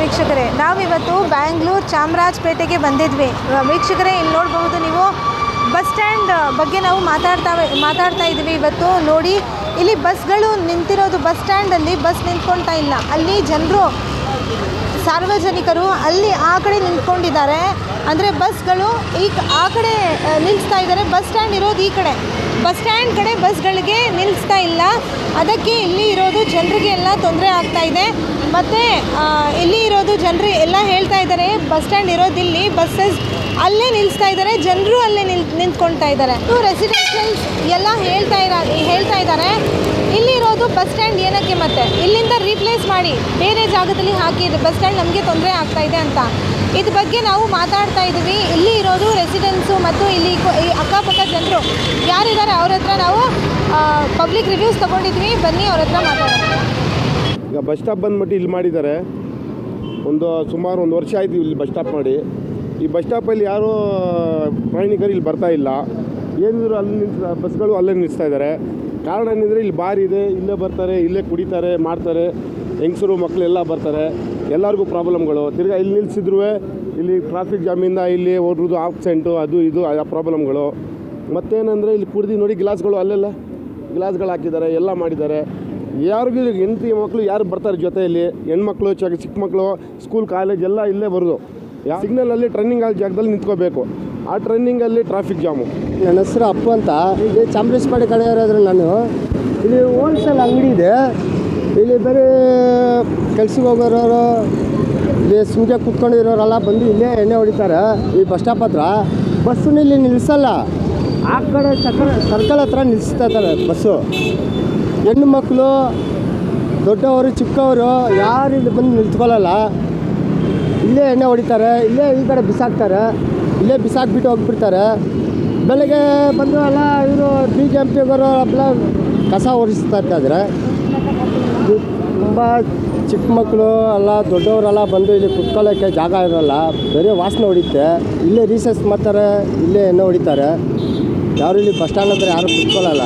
ವೀಕ್ಷಕರೇ, ನಾವಿವತ್ತು ಬ್ಯಾಂಗ್ಳೂರು ಚಾಮರಾಜಪೇಟೆಗೆ ಬಂದಿದ್ವಿ. ವೀಕ್ಷಕರೇ, ಇಲ್ಲಿ ನೋಡಬಹುದು ನೀವು, ಬಸ್ ಸ್ಟ್ಯಾಂಡ್ ಬಗ್ಗೆ ನಾವು ಮಾತಾಡ್ತಾ ಇದ್ದೀವಿ ಇವತ್ತು. ನೋಡಿ, ಇಲ್ಲಿ ಬಸ್ಗಳು ನಿಂತಿರೋದು, ಬಸ್ ಸ್ಟ್ಯಾಂಡಲ್ಲಿ ಬಸ್ ನಿಂತ್ಕೊಳ್ತಾ ಇಲ್ಲ. ಅಲ್ಲಿ ಜನರು, ಸಾರ್ವಜನಿಕರು ಅಲ್ಲಿ ಆ ಕಡೆ ನಿಂತ್ಕೊಂಡಿದ್ದಾರೆ. ಅಂದರೆ ಬಸ್ಗಳು ಆ ಕಡೆ ನಿಲ್ಲಿಸ್ತಾ ಇದ್ದಾರೆ. ಬಸ್ ಸ್ಟ್ಯಾಂಡ್ ಇರೋದು ಈ ಕಡೆ, ಬಸ್ ಸ್ಟ್ಯಾಂಡ್ ಕಡೆ ಬಸ್ಗಳಿಗೆ ನಿಲ್ಲಿಸ್ತಾ ಇಲ್ಲ. ಅದಕ್ಕೆ ಇಲ್ಲಿ ಇರೋದು ಜನರಿಗೆ ಎಲ್ಲ ತೊಂದರೆ ಆಗ್ತಾ ಇದೆ. ಮತ್ತು ಇಲ್ಲಿ ಇರೋದು ಜನರು ಎಲ್ಲ ಹೇಳ್ತಾ ಇದ್ದಾರೆ, ಬಸ್ ಸ್ಟ್ಯಾಂಡ್ ಇರೋದಿಲ್ಲಿ, ಬಸ್ಸಸ್ ಅಲ್ಲೇ ನಿಲ್ಲಿಸ್ತಾ ಇದ್ದಾರೆ, ಜನರು ಅಲ್ಲೇ ನಿಂತ್ಕೊಳ್ತಾ ಇದ್ದಾರೆ. ರೆಸಿಡೆನ್ಷಿಯಲ್ಸ್ ಎಲ್ಲ ಹೇಳ್ತಾ ಇದ್ದಾರೆ ಇಲ್ಲಿರೋದು ಬಸ್ ಸ್ಟ್ಯಾಂಡ್ ಏನಕ್ಕೆ, ಮತ್ತೆ ಇಲ್ಲಿಂದ ರೀಪ್ಲೇಸ್ ಮಾಡಿ ಬೇರೆ ಜಾಗದಲ್ಲಿ ಹಾಕಿ, ಬಸ್ ಸ್ಟ್ಯಾಂಡ್ ನಮಗೆ ತೊಂದರೆ ಆಗ್ತಾ ಇದೆ ಅಂತ. ಇದ್ರ ಬಗ್ಗೆ ನಾವು ಮಾತಾಡ್ತಾ ಇದ್ದೀವಿ. ಇಲ್ಲಿ ಇರೋದು ರೆಸಿಡೆನ್ಸು ಮತ್ತು ಇಲ್ಲಿ ಅಕ್ಕಪಕ್ಕ ಜನರು ಯಾರಿದ್ದಾರೆ ಅವ್ರ ಹತ್ರ ನಾವು ಪಬ್ಲಿಕ್ ರಿವ್ಯೂಸ್ ತೊಗೊಂಡಿದ್ವಿ. ಬನ್ನಿ ಅವ್ರ ಹತ್ರ ಮಾತಾಡೋಣ. ಈಗ ಬಸ್ ಸ್ಟಾಪ್ ಬಂದ್ಬಿಟ್ಟು ಇಲ್ಲಿ ಮಾಡಿದ್ದಾರೆ. ಸುಮಾರು 1 ವರ್ಷ ಆಯಿತು ಇಲ್ಲಿ ಬಸ್ ಸ್ಟಾಪ್ ಮಾಡಿ. ಈ ಬಸ್ ಸ್ಟಾಪಲ್ಲಿ ಯಾರೂ ಪ್ರಯಾಣಿಕರು ಇಲ್ಲಿ ಬರ್ತಾ ಇಲ್ಲ. ಏನಿದ್ರು ಅಲ್ಲಿ ಬಸ್ಗಳು ಅಲ್ಲೇ ನಿಲ್ಲಿಸ್ತಾ ಇದ್ದಾರೆ. ಕಾರಣ ಏನಿದ್ರೆ ಇಲ್ಲಿ ಬಾರ್ ಇದೆ, ಇಲ್ಲೇ ಬರ್ತಾರೆ, ಇಲ್ಲೇ ಕುಡಿತಾರೆ, ಮಾಡ್ತಾರೆ. ಹೆಂಗಸರು ಮಕ್ಕಳೆಲ್ಲ ಬರ್ತಾರೆ, ಎಲ್ಲರಿಗೂ ಪ್ರಾಬ್ಲಮ್ಗಳು. ತಿರ್ಗಿ ಇಲ್ಲಿ ನಿಲ್ಲಿಸಿದ್ರು ಇಲ್ಲಿ ಟ್ರಾಫಿಕ್ ಜಾಮಿಂದ ಇಲ್ಲಿ ಓಡೋದು ಆಬ್ಸೆಂಟು, ಅದು ಇದು ಆ ಪ್ರಾಬ್ಲಮ್ಗಳು. ಮತ್ತೇನೆಂದರೆ ಇಲ್ಲಿ ಕುಡ್ದು ನೋಡಿ ಗ್ಲಾಸ್ಗಳು ಅಲ್ಲೆಲ್ಲ ಗ್ಲಾಸ್ಗಳು ಹಾಕಿದ್ದಾರೆ, ಎಲ್ಲ ಮಾಡಿದ್ದಾರೆ. ಯಾರಿಗೂ ಹೆಂಡತಿ ಮಕ್ಕಳು ಯಾರು ಬರ್ತಾರೆ ಜೊತೆಯಲ್ಲಿ, ಹೆಣ್ಮಕ್ಳು, ಚಿಕ್ಕ ಮಕ್ಕಳು, ಸ್ಕೂಲ್ ಕಾಲೇಜ್ ಎಲ್ಲ ಇಲ್ಲೇ ಬರೋದು. ಸಿಗ್ನಲಲ್ಲಿ ಟ್ರನ್ನಿಂಗ್ ಆಗೋ ಜಾಗದಲ್ಲಿ ನಿಂತ್ಕೋಬೇಕು. ಆ ಟ್ರನ್ನಿಂಗಲ್ಲಿ ಟ್ರಾಫಿಕ್ ಜಾಮು. ನನ್ನ ಹೆಸರು ಅಪ್ಪು ಅಂತ. ಇಲ್ಲಿ ಚಾಮರಾಜಪೇಟೆ ಕಡೆ ಇರೋದ್ರೆ ನಾನು ಇಲ್ಲಿ ಹೋಲ್ಸೇಲ್ ಅಂಗಡಿ ಇದೆ. ಇಲ್ಲಿ ಬರೀ ಕೆಲ್ಸಕ್ಕೆ ಹೋಗೋರು, ಇಲ್ಲಿ ಸುಮ್ಗೆ ಕುತ್ಕೊಂಡಿರೋರೆಲ್ಲ ಬಂದು ಇಲ್ಲೇ ಎಣ್ಣೆ ಹೊಡಿತಾರೆ. ಈ ಬಸ್ ಸ್ಟಾಪ್ ಹತ್ರ ಬಸ್ಸನ್ನು ಇಲ್ಲಿ ನಿಲ್ಲಿಸಲ್ಲ, ಆ ಕಡೆ ಸರ್ಕಲ್ ಹತ್ರ ನಿಲ್ಲಿಸ್ತಾ ಇದ್ದಾರೆ ಬಸ್ಸು. ಹೆಣ್ಣು ಮಕ್ಕಳು, ದೊಡ್ಡವರು, ಚಿಕ್ಕವರು ಯಾರು ಇಲ್ಲಿ ಬಂದು ನಿಲ್ತ್ಕೊಳ್ಳಲ್ಲ. ಇಲ್ಲೇ ಎಣ್ಣೆ ಹೊಡಿತಾರೆ, ಇಲ್ಲೇ ಈ ಕಡೆ ಬಿಸಾಕ್ತಾರೆ, ಇಲ್ಲೇ ಬಿಸಾಕ್ಬಿಟ್ಟು ಹೋಗ್ಬಿಡ್ತಾರೆ. ಬೆಳಗ್ಗೆ ಬಂದು ಎಲ್ಲ ಇವರು BJP-ಗೋರು ಎಲ್ಲ ಕಸ ಒರೆಸ್ತಾ ಇರ್ತಾಯಿದ್ರೆ, ತುಂಬ ಚಿಕ್ಕ ಮಕ್ಕಳು ಎಲ್ಲ ದೊಡ್ಡವರೆಲ್ಲ ಬಂದು ಇಲ್ಲಿ ಕುತ್ಕೊಳ್ಳೋಕ್ಕೆ ಜಾಗ ಇರೋಲ್ಲ, ಬೇರೆ ವಾಸನೆ ಹೊಡಿತೆ. ಇಲ್ಲೇ ರೀಸೆಸ್ ಮಾಡ್ತಾರೆ, ಇಲ್ಲೇ ಎಣ್ಣೆ ಹೊಡಿತಾರೆ. ಯಾರು ಇಲ್ಲಿ ಬಸ್ ಸ್ಟ್ಯಾಂಡ್ ಹತ್ರ ಯಾರು ಕುತ್ಕೊಳ್ಳಲ್ಲ.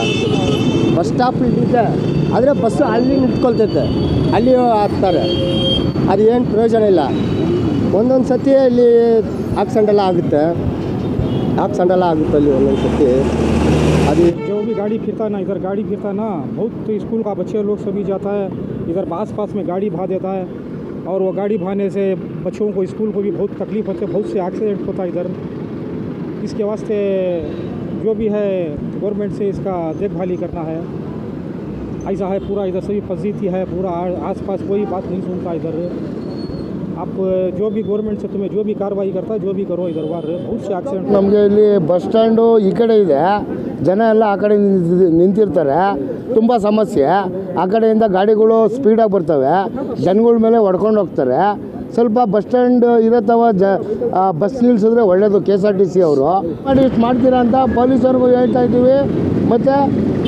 ಬಸ್ ಸ್ಟಾಪ್ ಇಲ್ಲಿದೆ, ಆದರೆ ಬಸ್ಸು ಅಲ್ಲಿ ನಿಂತ್ಕೊಳ್ತೈತೆ, ಅಲ್ಲಿ ಹಾಕ್ತಾರೆ. ಅದು ಏನು ಪ್ರಯೋಜನ ಇಲ್ಲ. ಒಂದೊಂದು ಸತಿ ಇಲ್ಲಿ ಆಕ್ಸಿಡೆಂಟ್ ಎಲ್ಲ ಆಗುತ್ತೆ ಅಲ್ಲಿ ಒಂದೊಂದು ಸತಿ. अभी जो भी गाड़ी फिरता है ना, इधर गाड़ी फिरता है ना, बहुत तो स्कूल का बच्चे लोग सभी जाता है इधर, आस पास में गाड़ी भा देता है, और वो गाड़ी भाने से बच्चों को, स्कूल को भी बहुत तकलीफ होती है, बहुत से एक्सीडेंट होता है इधर. इसके वास्ते जो भी है गवर्नमेंट से इसका देखभाली करना है. ऐसा है पूरा इधर सभी फजीती है, पूरा आस पास कोई बात नहीं सुनता इधर. आप जो भी गवर्नमेंट से तुम्हें जो भी कार्रवाई करता है, जो भी करो इधर बार बहुत से एक्सीडेंट. ನಮಗೆ ಇಲ್ಲಿ ಬಸ್ ಸ್ಟ್ಯಾಂಡು ಈ ಕಡೆ ಇದೆ, ಜನ ಎಲ್ಲ ಆ ಕಡೆ ನಿಂತಿರ್ತಾರೆ. ತುಂಬ ಸಮಸ್ಯೆ. ಆ ಕಡೆಯಿಂದ ಗಾಡಿಗಳು ಸ್ಪೀಡಾಗಿ ಬರ್ತವೆ, ಜನಗಳ ಮೇಲೆ ಹೊಡ್ಕೊಂಡು ಹೋಗ್ತಾರೆ. ಸ್ವಲ್ಪ ಬಸ್ ಸ್ಟ್ಯಾಂಡ್ ಇರತ್ತವ ಬಸ್ ನಿಲ್ಲಿಸಿದ್ರೆ ಒಳ್ಳೆಯದು. KSRTC ಅವರು ಮಾಡ್ತೀರಾ ಅಂತ ಪೊಲೀಸವ್ರಿಗೂ ಹೇಳ್ತಾ ಇದ್ದೀವಿ, ಮತ್ತು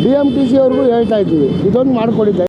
BMTC ಅವ್ರಿಗೂ ಹೇಳ್ತಾ ಇದ್ದೀವಿ, ಇದೊಂದು ಮಾಡಿಕೊಡಿ.